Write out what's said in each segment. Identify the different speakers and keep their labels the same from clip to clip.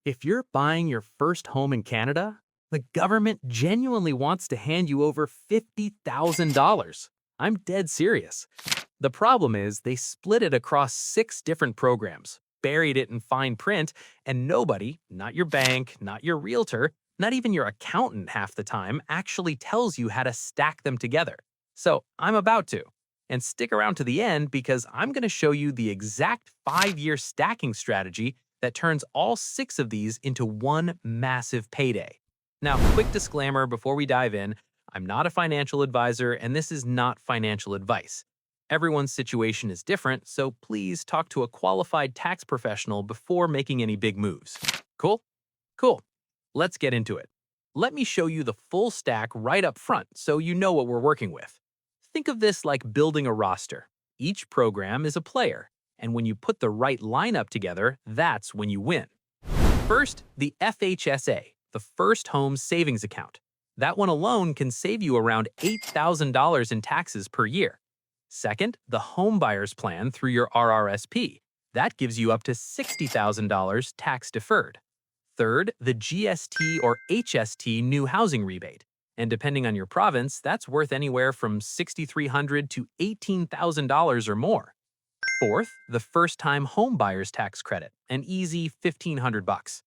Speaker 1: If you're buying your first home in Canada, the government genuinely wants to hand you over $50,000. I'm dead serious. The problem is they split it across 6 different programs, buried it in fine print, and nobody, not your bank, not your realtor, not even your accountant half the time, actually tells you how to stack them together. So I'm about to. And stick around to the end because I'm going to show you the exact 5-year stacking strategy that turns all 6 of these into one massive payday. Now, quick disclaimer before we dive in, I'm not a financial advisor and this is not financial advice. Everyone's situation is different, so please talk to a qualified tax professional before making any big moves. Cool? Cool. Let's get into it. Let me show you the full stack right up front so you know what we're working with. Think of this like building a roster. Each program is a player, and when you put the right lineup together, that's when you win. First, the FHSA, the First Home Savings Account. That one alone can save you around $8,000 in taxes per year. Second, the Home Buyers Plan through your RRSP. That gives you up to $60,000 tax deferred. Third, the GST or HST New Housing Rebate. And depending on your province, that's worth anywhere from $6,300 to $18,000 or more. Fourth, the first-time home buyer's tax credit, an easy $1,500.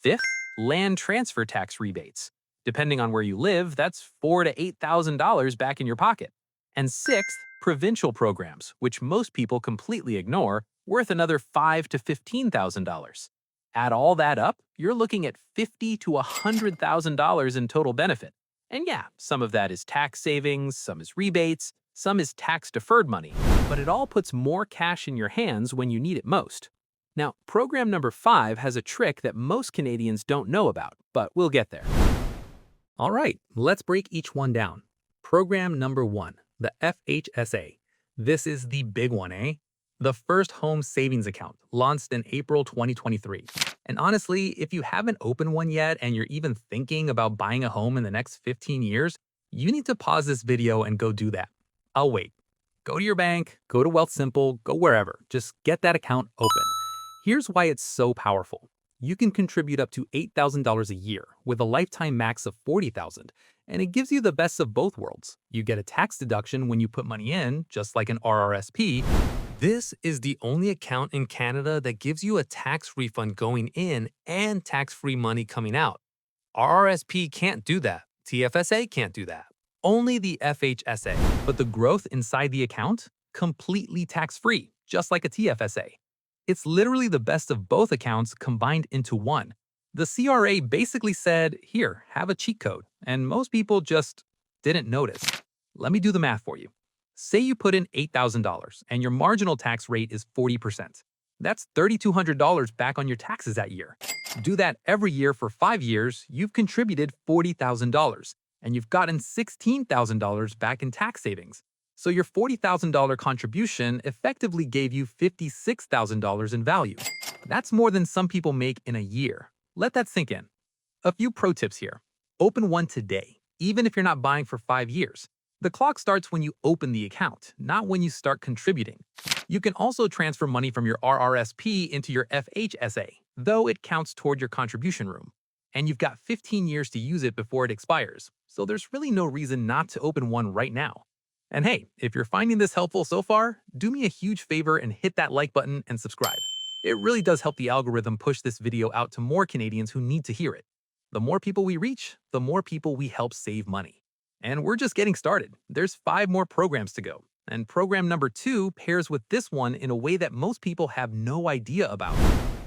Speaker 1: Fifth, land transfer tax rebates. Depending on where you live, that's $4,000 to $8,000 back in your pocket. And sixth, provincial programs, which most people completely ignore, worth another $5,000 to $15,000. Add all that up, you're looking at $50,000 to $100,000 in total benefit. And yeah, some of that is tax savings, some is rebates, some is tax-deferred money, but it all puts more cash in your hands when you need it most. Now, program number 5 has a trick that most Canadians don't know about, but we'll get there. All right, let's break each one down. Program number 1, the FHSA. This is the big one, eh? The First Home Savings Account, launched in April 2023. And honestly, if you haven't opened one yet and you're even thinking about buying a home in the next 15 years, you need to pause this video and go do that. I'll wait. Go to your bank, go to Wealthsimple, go wherever. Just get that account open. Here's why it's so powerful. You can contribute up to $8,000 a year with a lifetime max of $40,000, and it gives you the best of both worlds. You get a tax deduction when you put money in, just like an RRSP. This is the only account in Canada that gives you a tax refund going in and tax-free money coming out. RRSP can't do that. TFSA can't do that. Only the FHSA. But the growth inside the account? Completely tax-free, just like a TFSA. It's literally the best of both accounts combined into one. The CRA basically said, here, have a cheat code, and most people just didn't notice. Let me do the math for you. Say you put in $8,000 and your marginal tax rate is 40%. That's $3,200 back on your taxes that year. Do that every year for 5 years, you've contributed $40,000, and you've gotten $16,000 back in tax savings. So your $40,000 contribution effectively gave you $56,000 in value. That's more than some people make in a year. Let that sink in. A few pro tips here. Open one today, even if you're not buying for 5 years. The clock starts when you open the account, not when you start contributing. You can also transfer money from your RRSP into your FHSA, though it counts toward your contribution room. And you've got 15 years to use it before it expires, so there's really no reason not to open one right now. And hey, if you're finding this helpful so far, do me a huge favor and hit that like button and subscribe. It really does help the algorithm push this video out to more Canadians who need to hear it. The more people we reach, the more people we help save money. And we're just getting started. There's 5 more programs to go. And program number 2 pairs with this one in a way that most people have no idea about.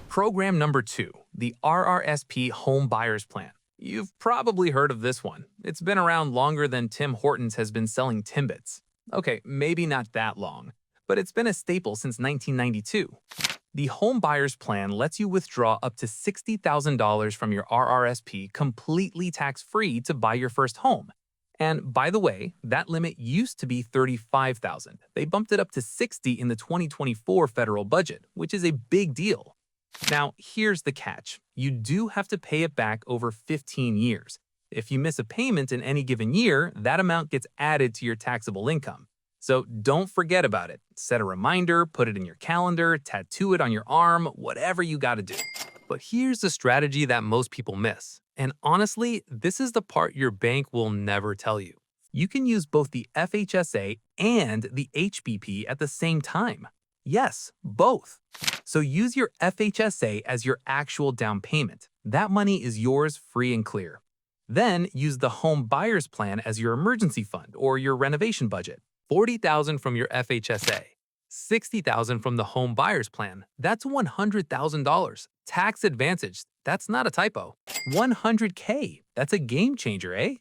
Speaker 1: Program number 2, the RRSP Home Buyers Plan. You've probably heard of this one. It's been around longer than Tim Hortons has been selling Timbits. Okay, maybe not that long, but it's been a staple since 1992. The Home Buyers Plan lets you withdraw up to $60,000 from your RRSP completely tax-free to buy your first home. And by the way, that limit used to be $35,000. They bumped it up to $60,000 in the 2024 federal budget, which is a big deal. Now, here's the catch. You do have to pay it back over 15 years. If you miss a payment in any given year, that amount gets added to your taxable income. So don't forget about it. Set a reminder, put it in your calendar, tattoo it on your arm, whatever you gotta do. But here's the strategy that most people miss. And honestly, this is the part your bank will never tell you. You can use both the FHSA and the HBP at the same time. Yes, both. So use your FHSA as your actual down payment. That money is yours free and clear. Then use the home buyer's plan as your emergency fund or your renovation budget. $40,000 from your FHSA, $60,000 from the home buyer's plan. That's $100,000. Tax advantaged. That's not a typo. $100K. That's a game changer, eh?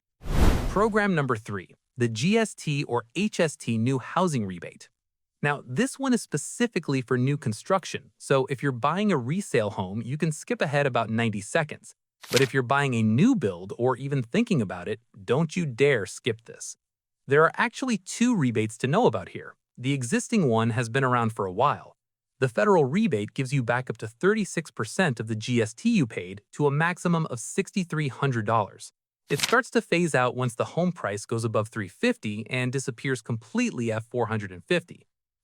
Speaker 1: Program number 3, the GST or HST New Housing Rebate. Now, this one is specifically for new construction, so if you're buying a resale home, you can skip ahead about 90 seconds. But if you're buying a new build or even thinking about it, don't you dare skip this. There are actually 2 rebates to know about here. The existing one has been around for a while. The federal rebate gives you back up to 36% of the GST you paid to a maximum of $6,300. It starts to phase out once the home price goes above $350 and disappears completely at $450.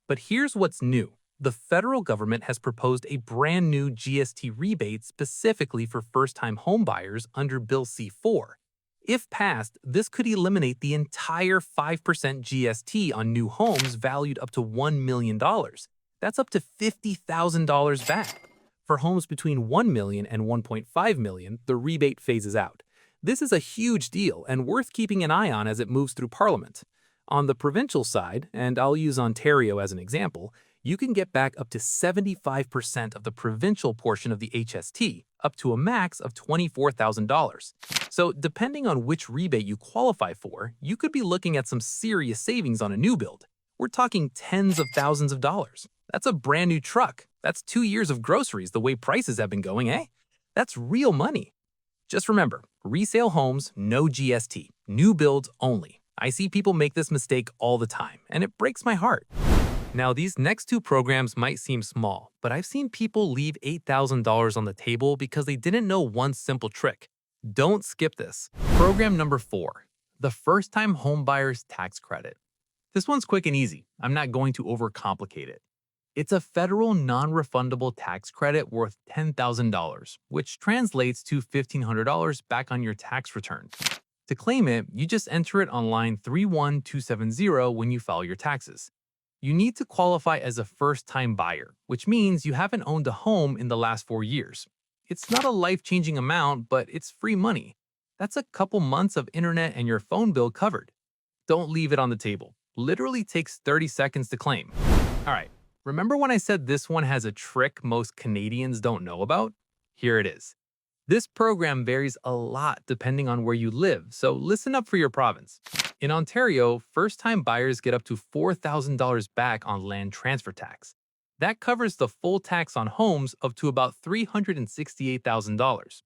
Speaker 1: But here's what's new. The federal government has proposed a brand new GST rebate specifically for first-time homebuyers under Bill C-4. If passed, this could eliminate the entire 5% GST on new homes valued up to $1 million. That's up to $50,000 back. For homes between $1 million and $1.5 million, the rebate phases out. This is a huge deal and worth keeping an eye on as it moves through Parliament. On the provincial side, and I'll use Ontario as an example, you can get back up to 75% of the provincial portion of the HST, up to a max of $24,000. So depending on which rebate you qualify for, you could be looking at some serious savings on a new build. We're talking tens of thousands of dollars. That's a brand new truck. That's 2 years of groceries the way prices have been going, eh? That's real money. Just remember, resale homes, no GST. New builds only. I see people make this mistake all the time, and it breaks my heart. Now, these next 2 programs might seem small, but I've seen people leave $8,000 on the table because they didn't know one simple trick. Don't skip this. Program number 4, the First-Time Homebuyers Tax Credit. This one's quick and easy. I'm not going to overcomplicate it. It's a federal non-refundable tax credit worth $10,000, which translates to $1,500 back on your tax return. To claim it, you just enter it on line 31270 when you file your taxes. You need to qualify as a first-time buyer, which means you haven't owned a home in the last 4 years. It's not a life-changing amount, but it's free money. That's a couple months of internet and your phone bill covered. Don't leave it on the table. Literally takes 30 seconds to claim. All right, remember when I said this one has a trick most Canadians don't know about? Here it is. This program varies a lot depending on where you live, so listen up for your province. In Ontario, first-time buyers get up to $4,000 back on land transfer tax. That covers the full tax on homes up to about $368,000.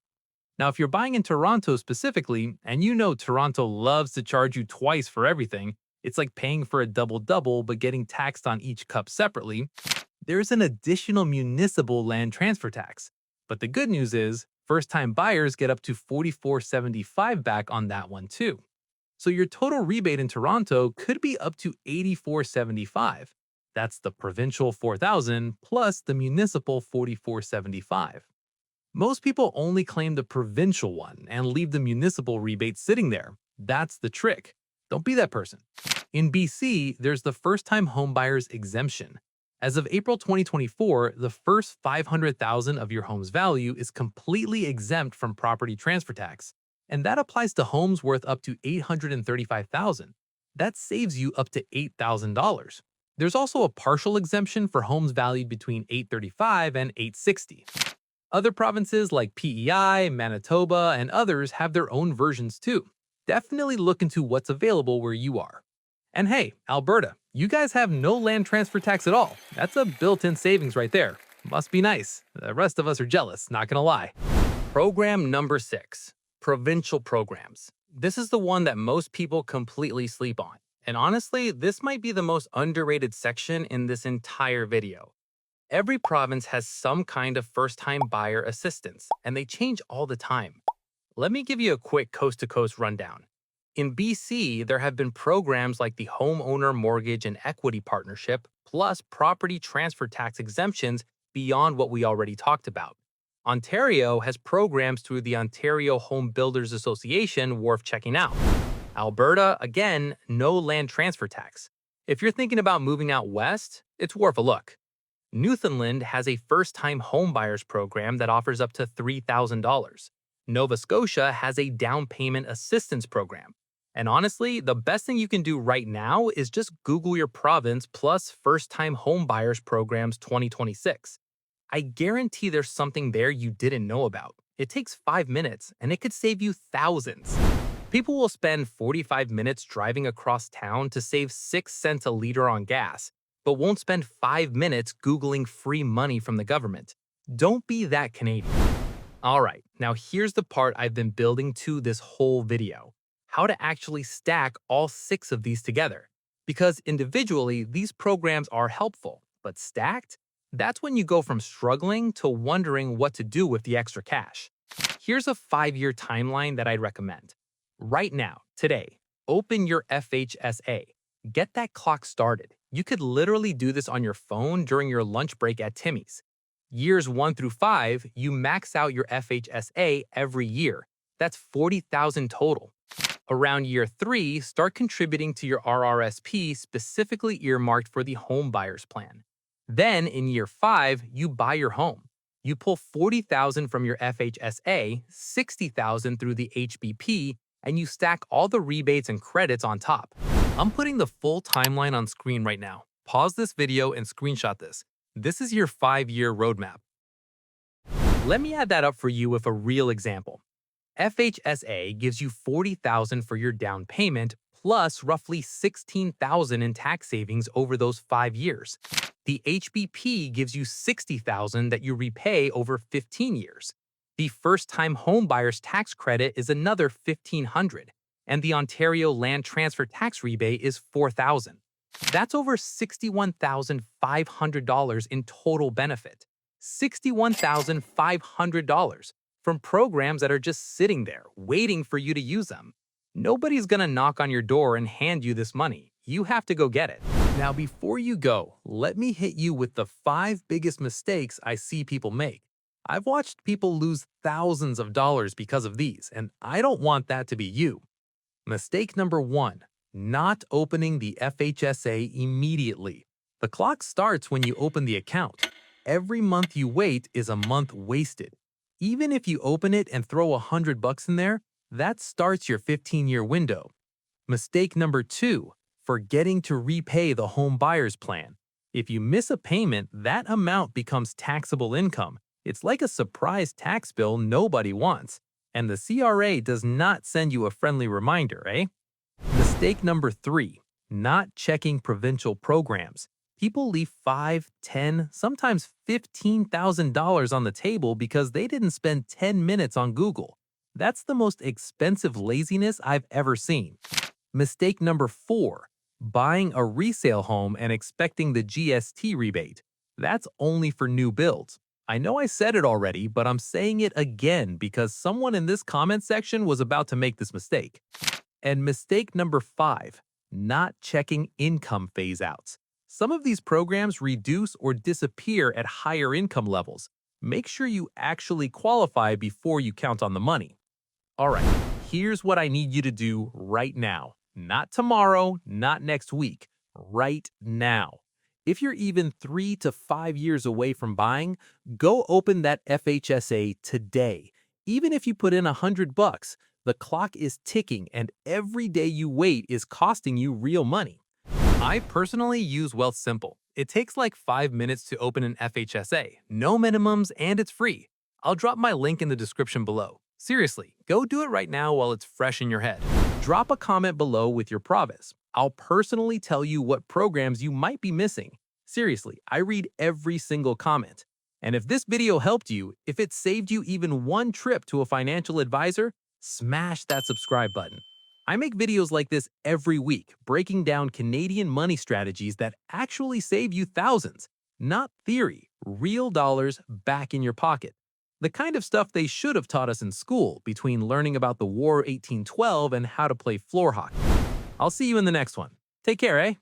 Speaker 1: Now, if you're buying in Toronto specifically, and you know Toronto loves to charge you twice for everything, it's like paying for a double-double but getting taxed on each cup separately, there's an additional municipal land transfer tax. But the good news is, first-time buyers get up to $44.75 back on that one too. So your total rebate in Toronto could be up to $84.75. That's the provincial $4,000 plus the municipal $44.75. Most people only claim the provincial one and leave the municipal rebate sitting there. That's the trick. Don't be that person. In BC, there's the first-time homebuyers exemption. As of April 2024, the first $500,000 of your home's value is completely exempt from property transfer tax, and that applies to homes worth up to $835,000. That saves you up to $8,000. There's also a partial exemption for homes valued between $835,000 and $860,000. Other provinces like PEI, Manitoba, and others have their own versions too. Definitely look into what's available where you are. And hey, Alberta, you guys have no land transfer tax at all. That's a built-in savings right there. Must be nice. The rest of us are jealous, not gonna lie. Program number 6, Provincial Programs. This is the one that most people completely sleep on. And honestly, this might be the most underrated section in this entire video. Every province has some kind of first-time buyer assistance, and they change all the time. Let me give you a quick coast-to-coast rundown. In BC, there have been programs like the Homeowner Mortgage and Equity Partnership, plus property transfer tax exemptions beyond what we already talked about. Ontario has programs through the Ontario Home Builders Association worth checking out. Alberta, again, no land transfer tax. If you're thinking about moving out west, it's worth a look. Newfoundland has a first-time homebuyers program that offers up to $3,000. Nova Scotia has a down payment assistance program. And honestly, the best thing you can do right now is just Google your province plus first-time homebuyers programs 2026. I guarantee there's something there you didn't know about. It takes 5 minutes, and it could save you thousands. People will spend 45 minutes driving across town to save 6 cents a liter on gas, but won't spend 5 minutes Googling free money from the government. Don't be that Canadian. Alright, now here's the part I've been building to this whole video. How to actually stack all 6 of these together. Because individually, these programs are helpful, but stacked? That's when you go from struggling to wondering what to do with the extra cash. Here's a 5-year timeline that I'd recommend. Right now, today, open your FHSA. Get that clock started. You could literally do this on your phone during your lunch break at Timmy's. Years 1 through 5, you max out your FHSA every year. That's $40,000 total. Around year 3, start contributing to your RRSP specifically earmarked for the home buyers plan. Then, in year 5, you buy your home. You pull $40,000 from your FHSA, $60,000 through the HBP, and you stack all the rebates and credits on top. I'm putting the full timeline on screen right now. Pause this video and screenshot this. This is your 5-year roadmap. Let me add that up for you with a real example. FHSA gives you $40,000 for your down payment, plus roughly $16,000 in tax savings over those 5 years. The HBP gives you $60,000 that you repay over 15 years. The first-time homebuyers tax credit is another $1,500, and the Ontario Land Transfer Tax Rebate is $4,000. That's over $61,500 in total benefit. $61,500 from programs that are just sitting there, waiting for you to use them. Nobody's gonna knock on your door and hand you this money. You have to go get it. Now, before you go, let me hit you with the 5 biggest mistakes I see people make. I've watched people lose thousands of dollars because of these, and I don't want that to be you. Mistake number 1, not opening the FHSA immediately. The clock starts when you open the account. Every month you wait is a month wasted. Even if you open it and throw $100 in there, that starts your 15-year window. Mistake number 2, forgetting to repay the home buyer's plan. If you miss a payment, that amount becomes taxable income. It's like a surprise tax bill nobody wants. And the CRA does not send you a friendly reminder, eh? Mistake number 3, not checking provincial programs. People leave $5, $10, sometimes $15,000 on the table because they didn't spend 10 minutes on Google. That's the most expensive laziness I've ever seen. Mistake number 4, buying a resale home and expecting the GST rebate. That's only for new builds. I know I said it already, but I'm saying it again because someone in this comment section was about to make this mistake. And mistake number 5, not checking income phase-outs. Some of these programs reduce or disappear at higher income levels. Make sure you actually qualify before you count on the money. Alright, here's what I need you to do right now. Not tomorrow, not next week. Right now. If you're even 3 to 5 years away from buying, go open that FHSA today. Even if you put in $100, the clock is ticking and every day you wait is costing you real money. I personally use Wealth Simple. It takes like 5 minutes to open an FHSA, no minimums, and it's free. I'll drop my link in the description below. Seriously, go do it right now while it's fresh in your head. Drop a comment below with your province. I'll personally tell you what programs you might be missing. Seriously, I read every single comment. And if this video helped you, if it saved you even one trip to a financial advisor, smash that subscribe button. I make videos like this every week, breaking down Canadian money strategies that actually save you thousands. Not theory, real dollars back in your pocket. The kind of stuff they should have taught us in school between learning about the War 1812 and how to play floor hockey. I'll see you in the next one. Take care, eh?